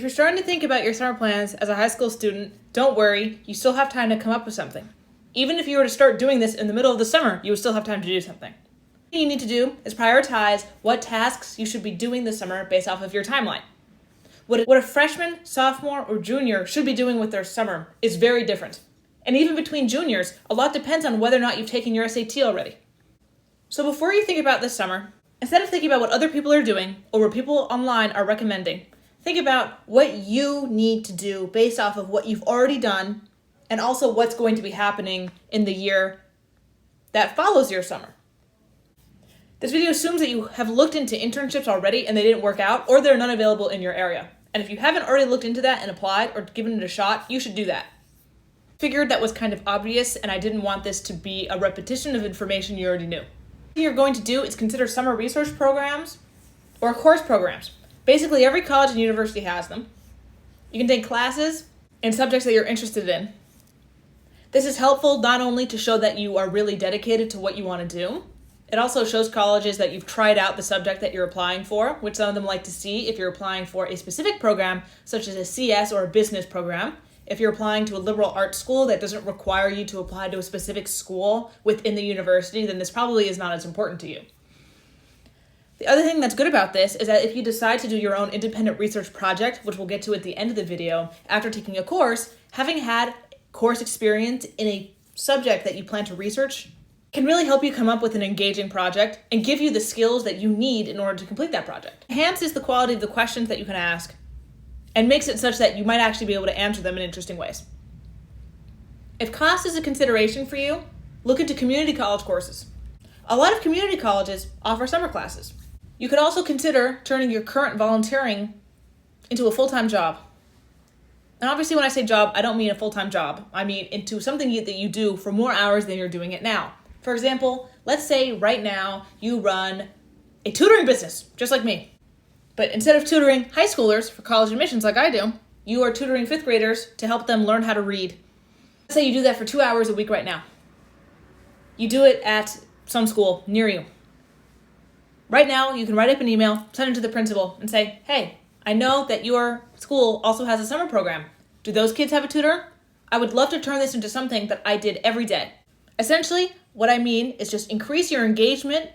If you're starting to think about your summer plans as a high school student, don't worry, you still have time to come up with something. Even if you were to start doing this in the middle of the summer, you would still have time to do something. What you need to do is prioritize what tasks you should be doing this summer based off of your timeline. What a freshman, sophomore, or junior should be doing with their summer is very different. And even between juniors, a lot depends on whether or not you've taken your SAT already. So before you think about this summer, instead of thinking about what other people are doing or what people online are recommending, think about what you need to do based off of what you've already done and also what's going to be happening in the year that follows your summer. This video assumes that you have looked into internships already and they didn't work out, or they're none available in your area. And if you haven't already looked into that and applied or given it a shot, you should do that. Figured that was kind of obvious, and I didn't want this to be a repetition of information you already knew. What you're going to do is consider summer research programs or course programs. Basically, every college and university has them. You can take classes in subjects that you're interested in. This is helpful not only to show that you are really dedicated to what you want to do, it also shows colleges that you've tried out the subject that you're applying for, which some of them like to see if you're applying for a specific program, such as a CS or a business program. If you're applying to a liberal arts school that doesn't require you to apply to a specific school within the university, then this probably is not as important to you. The other thing that's good about this is that if you decide to do your own independent research project, which we'll get to at the end of the video, after taking a course, having had course experience in a subject that you plan to research can really help you come up with an engaging project and give you the skills that you need in order to complete that project. It enhances the quality of the questions that you can ask and makes it such that you might actually be able to answer them in interesting ways. If cost is a consideration for you, look into community college courses. A lot of community colleges offer summer classes. You could also consider turning your current volunteering into a full-time job. And obviously when I say job, I don't mean a full-time job. I mean into something that you do for more hours than you're doing it now. For example, let's say right now you run a tutoring business, just like me. But instead of tutoring high schoolers for college admissions like I do, you are tutoring fifth graders to help them learn how to read. Let's say you do that for 2 hours a week right now. You do it at some school near you. Right now, you can write up an email, send it to the principal, and say, hey, I know that your school also has a summer program. Do those kids have a tutor? I would love to turn this into something that I did every day. Essentially, what I mean is just increase your engagement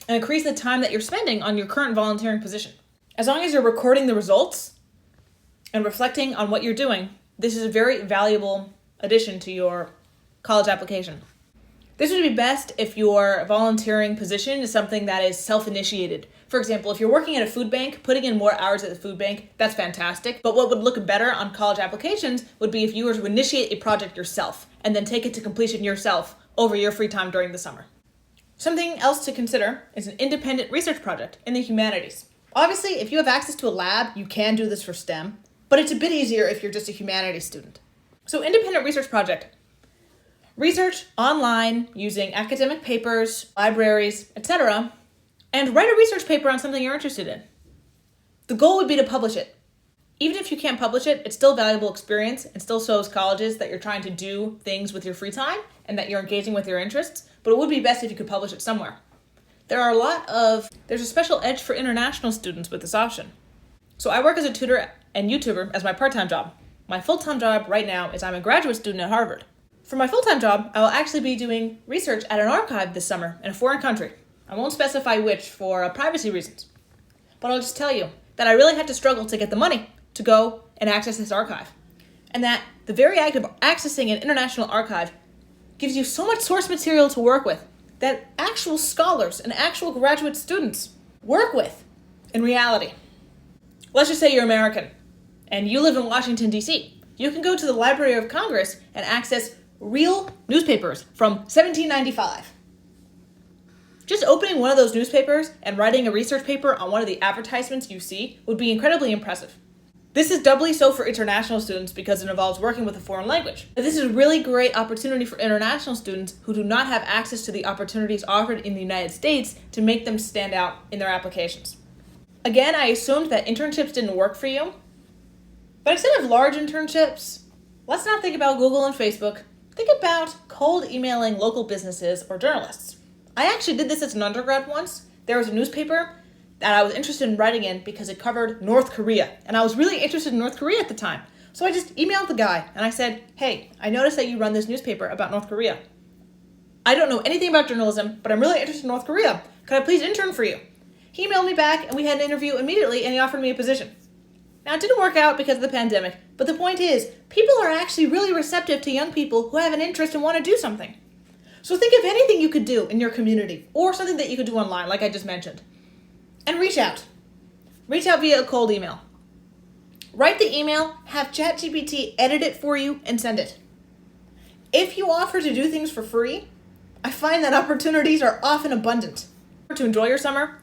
and increase the time that you're spending on your current volunteering position. As long as you're recording the results and reflecting on what you're doing, this is a very valuable addition to your college application. This would be best if your volunteering position is something that is self-initiated. For example, if you're working at a food bank, putting in more hours at the food bank, that's fantastic. But what would look better on college applications would be if you were to initiate a project yourself and then take it to completion yourself over your free time during the summer. Something else to consider is an independent research project in the humanities. Obviously, if you have access to a lab, you can do this for STEM, but it's a bit easier if you're just a humanities student. So independent research project. Research online using academic papers, libraries, etc., and write a research paper on something you're interested in. The goal would be to publish it. Even if you can't publish it, it's still valuable experience and still shows colleges that you're trying to do things with your free time and that you're engaging with your interests, but it would be best if you could publish it somewhere. There's a special edge for international students with this option. So I work as a tutor and YouTuber as my part-time job. My full-time job right now is I'm a graduate student at Harvard. For my full-time job, I will actually be doing research at an archive this summer in a foreign country. I won't specify which for privacy reasons, but I'll just tell you that I really had to struggle to get the money to go and access this archive. And that the very act of accessing an international archive gives you so much source material to work with that actual scholars and actual graduate students work with in reality. Let's just say you're American and you live in Washington, D.C. You can go to the Library of Congress and access real newspapers from 1795. Just opening one of those newspapers and writing a research paper on one of the advertisements you see would be incredibly impressive. This is doubly so for international students because it involves working with a foreign language. But this is a really great opportunity for international students who do not have access to the opportunities offered in the United States to make them stand out in their applications. Again, I assumed that internships didn't work for you. But instead of large internships, let's not think about Google and Facebook. Think about cold emailing local businesses or journalists. I actually did this as an undergrad once. There was a newspaper that I was interested in writing in because it covered North Korea. And I was really interested in North Korea at the time. So I just emailed the guy and I said, hey, I noticed that you run this newspaper about North Korea. I don't know anything about journalism, but I'm really interested in North Korea. Could I please intern for you? He emailed me back and we had an interview immediately and he offered me a position. Now, it didn't work out because of the pandemic, but the point is, people are actually really receptive to young people who have an interest and want to do something. So think of anything you could do in your community or something that you could do online, like I just mentioned. And reach out. Reach out via a cold email. Write the email, have ChatGPT edit it for you, and send it. If you offer to do things for free, I find that opportunities are often abundant. To enjoy your summer,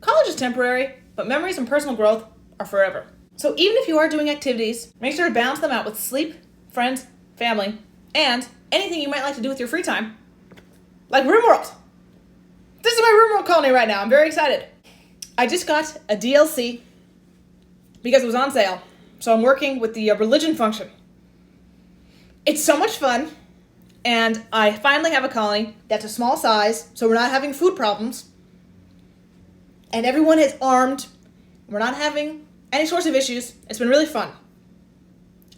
college is temporary, but memories and personal growth are forever. So even if you are doing activities, make sure to balance them out with sleep, friends, family, and anything you might like to do with your free time, like RoomWorld. This is my RoomWorld colony right now. I'm very excited. I just got a DLC because it was on sale, so I'm working with the religion function. It's so much fun, and I finally have a colony that's a small size, so we're not having food problems, and everyone is armed. We're not having any sorts of issues. It's been really fun.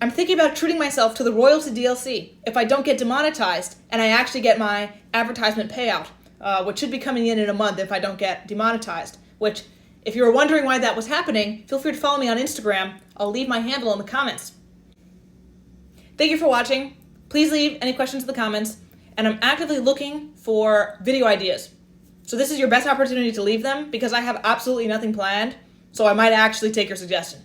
I'm thinking about treating myself to the royalty DLC if I don't get demonetized and I actually get my advertisement payout, which should be coming in a month if I don't get demonetized, which, if you were wondering why that was happening, feel free to follow me on Instagram. I'll leave my handle in the comments. Thank you for watching. Please leave any questions in the comments, and I'm actively looking for video ideas. So this is your best opportunity to leave them because I have absolutely nothing planned, so I might actually take your suggestion.